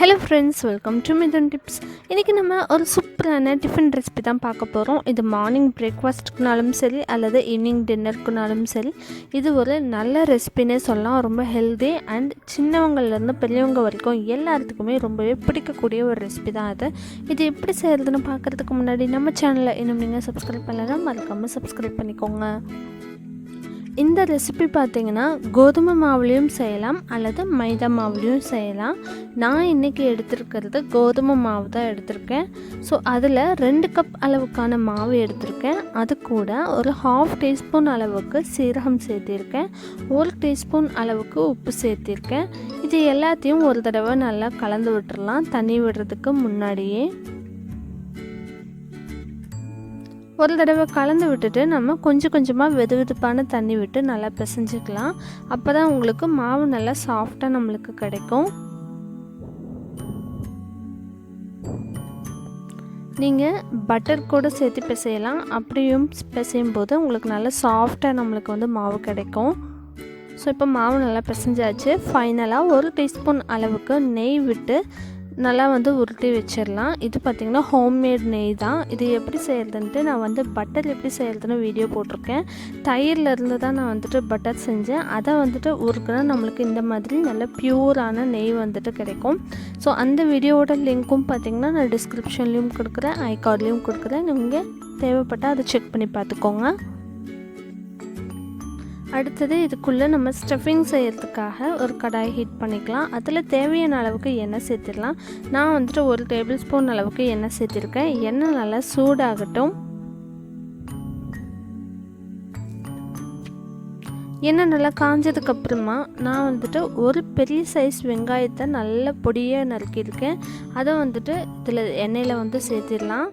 Hello friends, welcome to Mithuntips. இன்னைக்கு நம்ம ஒரு சூப்பரான டிஃபன் ரெசிபி தான் பார்க்க போகிறோம். இது மார்னிங் பிரேக்ஃபாஸ்ட்டுக்குனாலும் சரி அல்லது ஈவினிங் டின்னருக்குனாலும் சரி, இது ஒரு நல்ல ரெசிபின்னே சொல்லலாம். ரொம்ப ஹெல்தி அண்ட் சின்னவங்கள்லேருந்து பெரியவங்க வரைக்கும் எல்லாத்துக்குமே ரொம்பவே பிடிக்கக்கூடிய ஒரு ரெசிபி தான் அது. இது எப்படி செய்கிறதுன்னு பார்க்குறதுக்கு முன்னாடி நம்ம சேனலில் இன்னும் நீங்கள் சப்ஸ்கிரைப் பண்ணலாம், மறக்காமல் சப்ஸ்கிரைப் பண்ணிக்கோங்க. இந்த ரெசிபி பார்த்திங்கன்னா கோதுமை மாவுலேயும் செய்யலாம் அல்லது மைதா மாவுலேயும் செய்யலாம். நான் இன்றைக்கி எடுத்துருக்கிறது கோதுமை மாவு தான் எடுத்திருக்கேன். ஸோ அதில் 2 கப் அளவுக்கான மாவு எடுத்திருக்கேன். அது கூட ஒரு 1/2 டீஸ்பூன் அளவுக்கு சீரகம் சேர்த்திருக்கேன், 1 டீஸ்பூன் அளவுக்கு உப்பு சேர்த்திருக்கேன். இது எல்லாத்தையும் ஒரு தடவை நல்லா கலந்து விட்டுறலாம் தண்ணி விடுறதுக்கு முன்னாடியே. ஒரு தடவை கலந்து விட்டுட்டு நம்ம கொஞ்சம் கொஞ்சமாக வெதுவெதுப்பான தண்ணி விட்டு நல்லா பிசைஞ்சிக்கலாம். அப்போ தான் உங்களுக்கு மாவு நல்லா சாஃப்டாக நம்மளுக்கு கிடைக்கும். நீங்கள் பட்டர் கூட சேர்த்து பிசையலாம். அப்படியும் பிசையும் போது உங்களுக்கு நல்லா சாஃப்டாக நம்மளுக்கு மாவு கிடைக்கும். ஸோ இப்போ மாவு நல்லா பிசைஞ்சாச்சு. ஃபைனலாக 1 டீஸ்பூன் அளவுக்கு நெய் விட்டு நல்லா உருட்டி வச்சிடலாம். இது பார்த்திங்கன்னா ஹோம்மேட் நெய் தான். இது எப்படி செய்கிறதுன்ட்டு நான் பட்டர் எப்படி செய்கிறதுன்னு வீடியோ போட்டிருக்கேன். தயிர்லேருந்து தான் நான் பட்டர் செஞ்சேன். அதை உருக்குனா நம்மளுக்கு இந்த மாதிரி நல்ல பியூரான நெய் கிடைக்கும். ஸோ அந்த வீடியோவோட லிங்க்கும் பார்த்திங்கன்னா நான் டிஸ்கிரிப்ஷன்லேயும் கொடுக்குறேன், ஐகார்ட்லேயும் கொடுக்குறேன். நீங்கள் தேவைப்பட்டால் அதை செக் பண்ணி பார்த்துக்கோங்க. அடுத்தது இதுக்குள்ளே நம்ம ஸ்டஃபிங் செய்கிறதுக்காக ஒரு கடாய் ஹீட் பண்ணிக்கலாம். அதில் தேவையான அளவுக்கு எண்ணெய் சேர்த்திடலாம். நான் 1 டேபிள் ஸ்பூன் அளவுக்கு எண்ணெய் சேர்த்திருக்கேன். எண்ணெய் நல்லா சூடாகட்டும். எண்ணெய் நல்லா காஞ்சதுக்கப்புறமா நான் ஒரு பெரிய சைஸ் வெங்காயத்தை நல்ல பொடியாக நறுக்கியிருக்கேன். அதை இதில் எண்ணெயில் சேர்த்திடலாம்.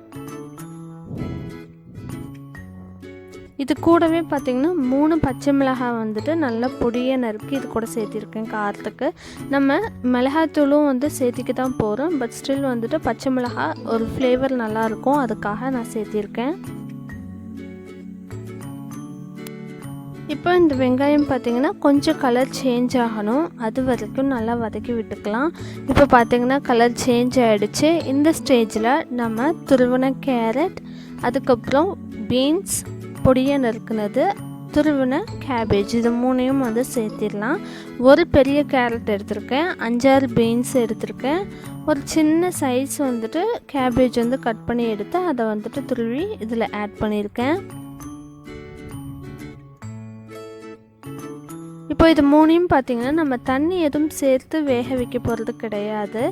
இது கூடவே பார்த்திங்கன்னா 3 பச்சை மிளகாய் நல்லா பொடியாக நறுக்கி இது கூட சேர்த்திருக்கேன். காரத்துக்கு நம்ம மிளகாய்த்தூளும் சேர்த்திக்க தான் போகிறோம். பட் ஸ்டில் பச்சை மிளகாய் ஒரு ஃப்ளேவர் நல்லாயிருக்கும், அதுக்காக நான் சேர்த்திருக்கேன். இப்போ இந்த வெங்காயம் பார்த்திங்கன்னா கொஞ்சம் கலர் சேஞ்ச் ஆகணும், அது வரைக்கும் நல்லா வதக்கி விட்டுக்கலாம். இப்போ பார்த்திங்கன்னா கலர் சேஞ்ச் ஆகிடுச்சு. இந்த ஸ்டேஜில் நம்ம துருவின கேரட், அதுக்கப்புறம் பீன்ஸ் பொடியாக நறுக்குனது, துருவின கேபேஜ், இது 3ஐயும் சேர்த்திடலாம். ஒரு பெரிய கேரட் எடுத்திருக்கேன், 5-6 பீன்ஸ் எடுத்திருக்கேன், ஒரு சின்ன சைஸ் கேபேஜ் கட் பண்ணி எடுத்து அதை துருவி இதில் ஆட் பண்ணியிருக்கேன். இப்போ இது 3ஐயும் பார்த்திங்கன்னா நம்ம தண்ணி எதுவும் சேர்த்து வேக வைக்க போகிறது கிடையாது.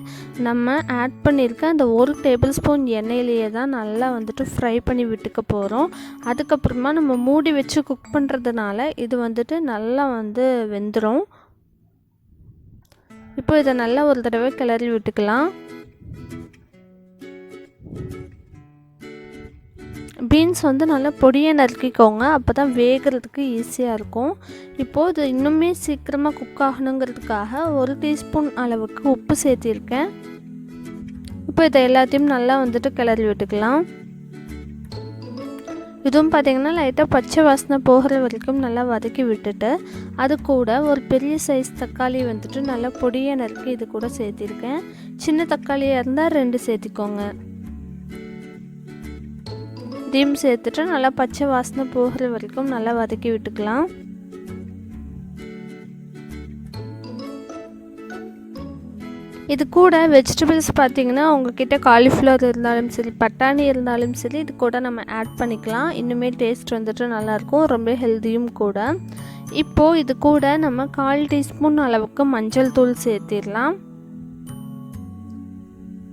நம்ம ஆட் பண்ணியிருக்க அந்த 1 டேபிள் ஸ்பூன் எண்ணெயிலேயே தான் நல்லா ஃப்ரை பண்ணி விட்டுக்க போகிறோம். அதுக்கப்புறமா நம்ம மூடி வச்சு குக் பண்ணுறதுனால இது நல்லா வெந்துடும். இப்போ இதை நல்லா ஒரு தடவை கிளறி விட்டுக்கலாம். பீன்ஸ் நல்லா பொடியாக நறுக்கிக்கோங்க, அப்போ தான் வேகிறதுக்கு ஈஸியாக இருக்கும். இப்போது இது இன்னுமே சீக்கிரமாக குக் ஆகணுங்கிறதுக்காக 1 டீஸ்பூன் அளவுக்கு உப்பு சேர்த்திருக்கேன். இப்போ இதை எல்லாத்தையும் நல்லா கிளறி விட்டுக்கலாம். இதுவும் பார்த்திங்கன்னா லைட்டாக பச்சை வாசனை போகிற வரைக்கும் நல்லா வதக்கி விட்டுட்டு அது கூட ஒரு பெரிய சைஸ் தக்காளி நல்லா பொடியாக நறுக்கி இது கூட சேர்த்திருக்கேன். சின்ன தக்காளியாக இருந்தால் 2 சேர்த்திக்கோங்க. இதையும் சேர்த்துட்டு நல்லா பச்சை வாசனை போகிற வரைக்கும் நல்லா வதக்கி விட்டுக்கலாம். இது கூட வெஜிடபிள்ஸ் பார்த்திங்கன்னா உங்ககிட்ட காலிஃப்ளவர் இருந்தாலும் சரி, பட்டாணி இருந்தாலும் சரி, இது கூட நம்ம ஆட் பண்ணிக்கலாம். இன்னுமே டேஸ்ட் நல்லாயிருக்கும், ரொம்ப ஹெல்த்தியும் கூட. இப்போது இது கூட நம்ம 1/4 டீஸ்பூன் அளவுக்கு மஞ்சள் தூள் சேர்த்திடலாம்.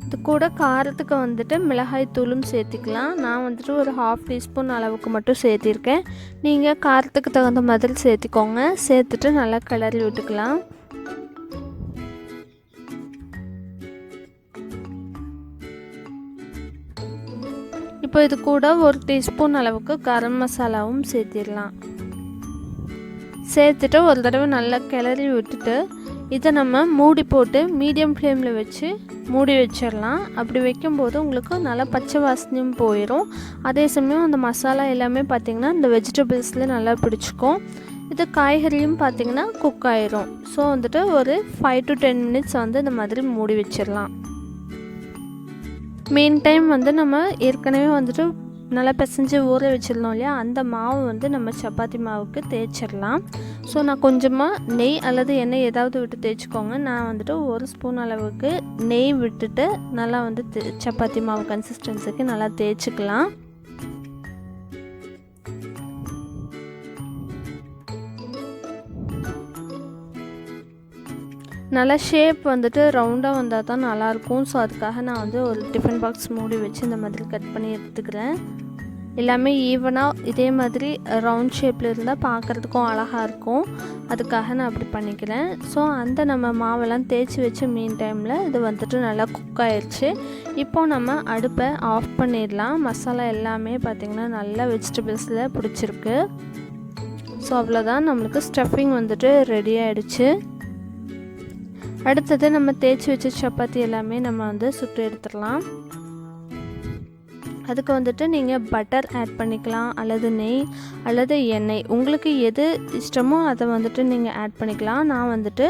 இது கூட காரத்துக்கு மிளகாய் தூளும் சேர்த்திக்கலாம். நான் ஒரு 1/2 டீஸ்பூன் அளவுக்கு மட்டும் சேர்த்திருக்கேன். நீங்கள் காரத்துக்கு தகுந்த மாதிரி சேர்த்திக்கோங்க. சேர்த்துட்டு நல்லா கிளறி விட்டுக்கலாம். இப்போ இது கூட 1 டீஸ்பூன் அளவுக்கு கரம் மசாலாவும் சேர்த்திடலாம். சேர்த்துட்டு ஒரு தடவை நல்லா கிளறி விட்டுட்டு இதை நம்ம மூடி போட்டு மீடியம் ஃப்ளேமில் வச்சு மூடி வச்சிடலாம். அப்படி வைக்கும்போது உங்களுக்கு நல்லா பச்சை வாசனையும் போயிடும். அதே சமயம் அந்த மசாலா எல்லாமே பார்த்திங்கன்னா இந்த வெஜிடபிள்ஸில் நல்லா பிடிச்சிக்கும். இது காய்கறியும் பார்த்திங்கன்னா குக் ஆயிரும். ஸோ வந்துட்டு ஒரு 5 to 10 minutes வந்து இந்த மாதிரி மூடி வச்சிடலாம். மெயின் டைம் வந்து நம்ம ஏற்கனவே வந்துட்டு நல்லா பிசைஞ்சு ஊற வச்சிடணும் இல்லையா, அந்த மாவு வந்து நம்ம சப்பாத்தி மாவுக்கு தேய்ச்சிடலாம். ஸோ நான் கொஞ்சமாக நெய் அல்லது எண்ணெய் ஏதாவது விட்டு தேய்ச்சிக்கோங்க. நான் வந்துட்டு 1 ஸ்பூன் அளவுக்கு நெய் விட்டுட்டு நல்லா வந்து சப்பாத்தி மாவு கன்சிஸ்டன்சிக்கு நல்லா தேய்ச்சிக்கலாம். நல்லா ஷேப் வந்துட்டு ரவுண்டாக வந்தால் தான் நல்லாயிருக்கும். ஸோ அதுக்காக நான் வந்து ஒரு டிஃபன் பாக்ஸ் மூடி வச்சு இந்த மாதிரி கட் பண்ணி எடுத்துக்கிறேன். எல்லாமே ஈவனாக இதே மாதிரி ரவுண்ட் ஷேப்பில் இருந்தால் பார்க்குறதுக்கும் அழகாக இருக்கும். அதுக்காக நான் அப்படி பண்ணிக்கிறேன். ஸோ அந்த நம்ம மாவெல்லாம் தேய்ச்சி வச்சு மீன் டைமில் இது வந்துட்டு நல்லா குக் ஆயிடுச்சு. இப்போது நம்ம அடுப்பை ஆஃப் பண்ணிடலாம். மசாலா எல்லாமே பார்த்திங்கன்னா நல்லா வெஜிடபிள்ஸில் பிடிச்சிருக்கு. ஸோ அவ்வளோதான், நம்மளுக்கு ஸ்டஃபிங் வந்துட்டு ரெடி ஆகிடுச்சு. அடுத்தது நம்ம தேய்ச்சி வச்ச சப்பாத்தி எல்லாமே நம்ம வந்து சுட்டு எடுத்துடலாம். அதுக்கு வந்துட்டு நீங்கள் பட்டர் ஆட் பண்ணிக்கலாம், அல்லது நெய் அல்லது எண்ணெய், உங்களுக்கு எது இஷ்டமோ அதை வந்துட்டு நீங்கள் ஆட் பண்ணிக்கலாம். நான் வந்துட்டு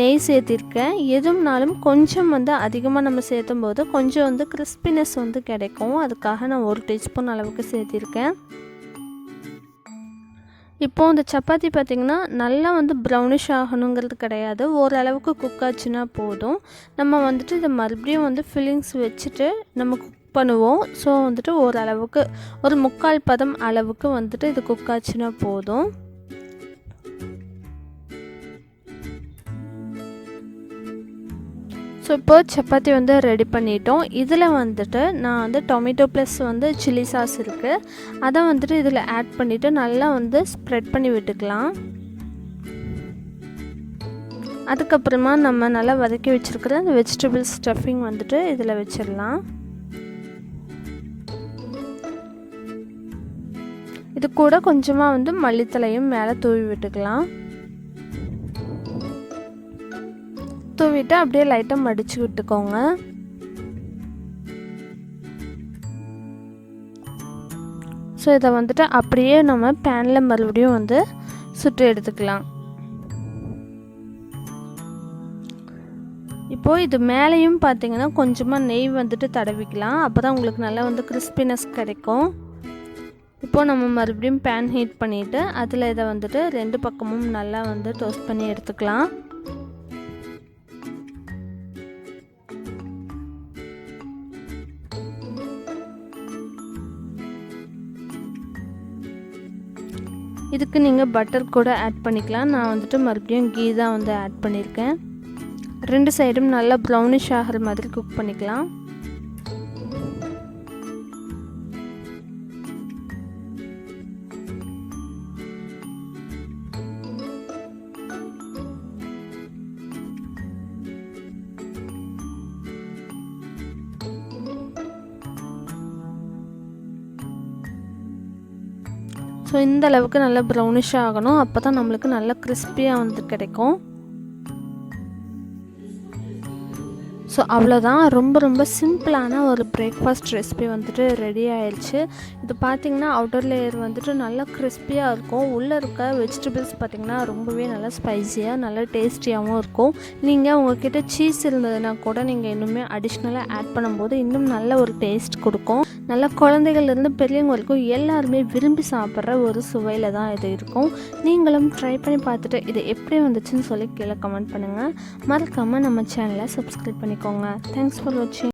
நெய் சேர்த்திருக்கேன். எதுனாலும் கொஞ்சம் வந்து அதிகமாக நம்ம சேர்த்தும் போது கொஞ்சம் வந்து கிறிஸ்பினஸ் வந்து கிடைக்கும். அதுக்காக நான் 1 டீஸ்பூன் அளவுக்கு சேர்த்திருக்கேன். இப்போது இந்த சப்பாத்தி பார்த்திங்கன்னா நல்லா வந்து ப்ரௌனிஷ் ஆகணுங்கிறது கிடையாது, ஓரளவுக்கு குக் ஆச்சுன்னா போதும். நம்ம வந்துட்டு இதை மறுபடியும் வந்து ஃபில்லிங்ஸ் வச்சுட்டு நம்ம குக் பண்ணுவோம். ஸோ வந்துட்டு ஓரளவுக்கு ஒரு 3/4 பதம் அளவுக்கு வந்துட்டு இது குக் ஆச்சுன்னா போதும். ஸோ இப்போது சப்பாத்தி வந்து ரெடி பண்ணிட்டோம். இதில் வந்துட்டு நான் வந்து டொமேட்டோ ப்ளஸ் வந்து சில்லி சாஸ் இருக்குது, அதை வந்துட்டு இதில் ஆட் பண்ணிவிட்டு நல்லா வந்து ஸ்ப்ரெட் பண்ணி விட்டுக்கலாம். அதுக்கப்புறமா நம்ம நல்லா வதக்கி வச்சுருக்கிற அந்த வெஜிடபிள் ஸ்டஃபிங் வந்துட்டு இதில் வச்சிடலாம். இது கூட கொஞ்சமாக வந்து மல்லித்தலையும் மேலே தூவி விட்டுக்கலாம். தூவிட்டு அப்படியே லைட்டாக மடித்து விட்டுக்கோங்க. ஸோ இதை வந்துட்டு அப்படியே நம்ம பேனில் மறுபடியும் வந்து சுட்டு எடுத்துக்கலாம். இப்போது இது மேலேயும் பார்த்திங்கன்னா கொஞ்சமாக நெய் வந்துட்டு தடவிக்கலாம். அப்போ தான் உங்களுக்கு நல்லா வந்து கிறிஸ்பினஸ் கிடைக்கும். இப்போது நம்ம மறுபடியும் பேன் ஹீட் பண்ணிவிட்டு அதில் இதை வந்துட்டு 2 பக்கமும் நல்லா வந்து டோஸ்ட் பண்ணி எடுத்துக்கலாம். இதுக்கு நீங்கள் பட்டர் கூட ஆட் பண்ணிக்கலாம். நான் வந்துட்டு மறுபடியும் கீ தான் வந்து ஆட் பண்ணியிருக்கேன். 2 சைடும் நல்லா ப்ரௌனிஷ் ஆகிற மாதிரி குக் பண்ணிக்கலாம். ஸோ இந்த அளவுக்கு நல்லா ப்ரௌனிஷ் ஆகணும். அப்போ தான் நம்மளுக்கு நல்லா கிறிஸ்பியாக வந்து கிடைக்கும். ஸோ அவ்வளோதான், ரொம்ப சிம்பிளான ஒரு பிரேக்ஃபாஸ்ட் ரெசிபி வந்துட்டு ரெடி ஆயிடுச்சு. இது பார்த்திங்கன்னா அவுட்டர் லேயர் வந்துட்டு நல்லா கிறிஸ்பியாக இருக்கும். உள்ளே இருக்க வெஜிடபிள்ஸ் பார்த்திங்கன்னா ரொம்பவே நல்லா ஸ்பைஸியாக நல்லா டேஸ்டியாகவும் இருக்கும். நீங்கள் உங்கள்கிட்ட சீஸ் இருந்ததுன்னா கூட நீங்கள் இன்னுமே அடிஷ்னலாக ஆட் பண்ணும்போது இன்னும் நல்ல ஒரு டேஸ்ட் கொடுக்கும். நல்லா குழந்தைகள்லேருந்து பெரியவங்க வரைக்கும் எல்லாருமே விரும்பி சாப்பிட்ற ஒரு சுவையில் தான் இது இருக்கும். நீங்களும் ட்ரை பண்ணி பார்த்துட்டு இது எப்படி வந்துச்சுன்னு சொல்லி கீழே கமெண்ட் பண்ணுங்கள். மறக்காமல் நம்ம சேனலை சப்ஸ்கிரைப் பண்ணிக்கோங்க. தேங்க்ஸ் ஃபார் வாட்சிங்.